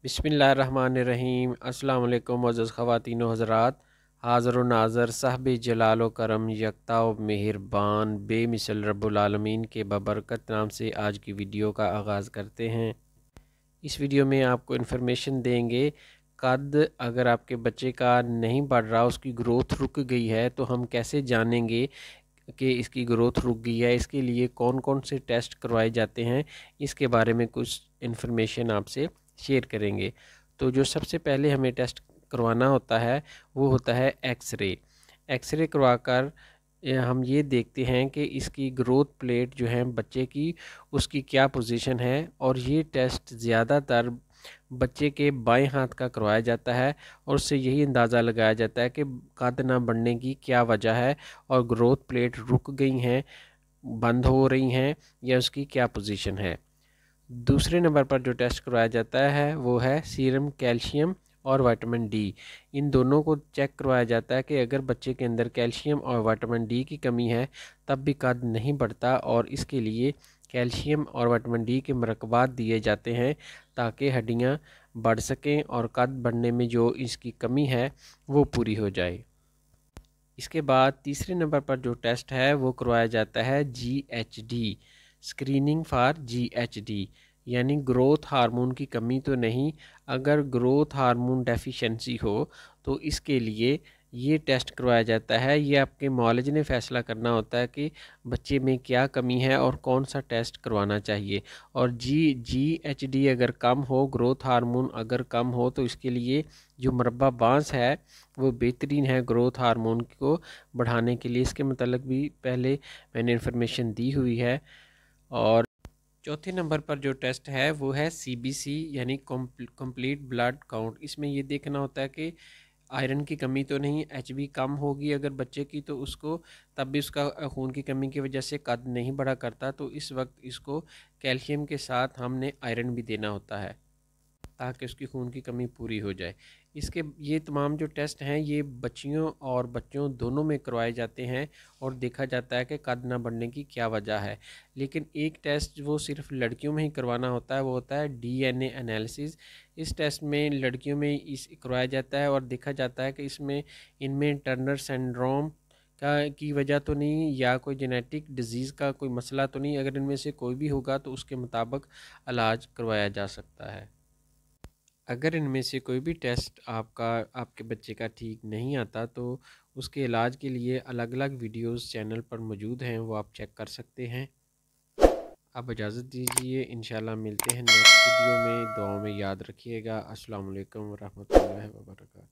बिस्मिल्लाहिर्रहमानिर्रहीम। अस्सलाम वालेकुम मुअज़्ज़ज़ ख़वातीन व हज़रात, हाज़िर व नाज़र साहिब जलाल व करम यकता व मेहरबान बेमिसल रब्बुल आलमीन के बबरकत नाम से आज की वीडियो का आगाज़ करते हैं। इस वीडियो में आपको इन्फॉर्मेशन देंगे, कद अगर आपके बच्चे का नहीं बढ़ रहा, उसकी ग्रोथ रुक गई है, तो हम कैसे जानेंगे कि इसकी ग्रोथ रुक गई है। इसके लिए कौन कौन से टेस्ट करवाए जाते हैं, इसके बारे में कुछ इन्फॉर्मेशन आपसे शेयर करेंगे। तो जो सबसे पहले हमें टेस्ट करवाना होता है वो होता है एक्सरे। एक्सरे करवाकर हम ये देखते हैं कि इसकी ग्रोथ प्लेट जो है बच्चे की, उसकी क्या पोजीशन है। और ये टेस्ट ज़्यादातर बच्चे के बाएं हाथ का करवाया जाता है और उससे यही अंदाज़ा लगाया जाता है कि कद ना बढ़ने की क्या वजह है और ग्रोथ प्लेट रुक गई हैं, बंद हो रही हैं, या उसकी क्या पोजीशन है। दूसरे नंबर पर जो टेस्ट करवाया जाता है वो है सीरम कैल्शियम और विटामिन डी। इन दोनों को चेक करवाया जाता है कि अगर बच्चे के अंदर कैल्शियम और विटामिन डी की कमी है तब भी कद नहीं बढ़ता, और इसके लिए कैल्शियम और विटामिन डी के मरकबात दिए जाते हैं ताकि हड्डियां बढ़ सकें और कद बढ़ने में जो इसकी कमी है वो पूरी हो जाए। इसके बाद तीसरे नंबर पर जो टेस्ट है वो करवाया जाता है GHD, स्क्रीनिंग फॉर GHD, यानी ग्रोथ हार्मोन की कमी तो नहीं। अगर ग्रोथ हार्मोन डेफिशिएंसी हो तो इसके लिए ये टेस्ट करवाया जाता है। ये आपके मौलज ने फ़ैसला करना होता है कि बच्चे में क्या कमी है और कौन सा टेस्ट करवाना चाहिए। और GHD अगर कम हो, ग्रोथ हार्मोन अगर कम हो, तो इसके लिए जो मुरब्बा बांस है वो बेहतरीन है ग्रोथ हार्मोन को बढ़ाने के लिए। इसके मतलब भी पहले मैंने इन्फॉर्मेशन दी हुई है। और चौथे नंबर पर जो टेस्ट है वो है CBC, यानी कंप्लीट ब्लड काउंट। इसमें ये देखना होता है कि आयरन की कमी तो नहीं, HB कम होगी अगर बच्चे की तो उसको, तब भी उसका खून की कमी की वजह से कद नहीं बढ़ा करता, तो इस वक्त इसको कैल्शियम के साथ हमने आयरन भी देना होता है ताकि उसकी खून की कमी पूरी हो जाए। इसके ये तमाम जो टेस्ट हैं ये बच्चियों और बच्चों दोनों में करवाए जाते हैं और देखा जाता है कि कद ना बढ़ने की क्या वजह है। लेकिन एक टेस्ट वो सिर्फ लड़कियों में ही करवाना होता है, वो होता है DNA एनालिसिस। इस टेस्ट में लड़कियों में इस करवाया जाता है और देखा जाता है कि इसमें इनमें टर्नर सिंड्रोम की वजह तो नहीं, या कोई जेनेटिक डिजीज़ का कोई मसला तो नहीं। अगर इनमें से कोई भी होगा तो उसके मुताबिक इलाज करवाया जा सकता है। अगर इनमें से कोई भी टेस्ट आपके बच्चे का ठीक नहीं आता तो उसके इलाज के लिए अलग अलग वीडियोस चैनल पर मौजूद हैं, वो आप चेक कर सकते हैं। अब इजाज़त दीजिए, इंशाल्लाह मिलते हैं नेक्स्ट वीडियो में। दुआओं में याद रखिएगा। अस्सलाम वालेकुम रहमतुल्लाहि व बरकातहू।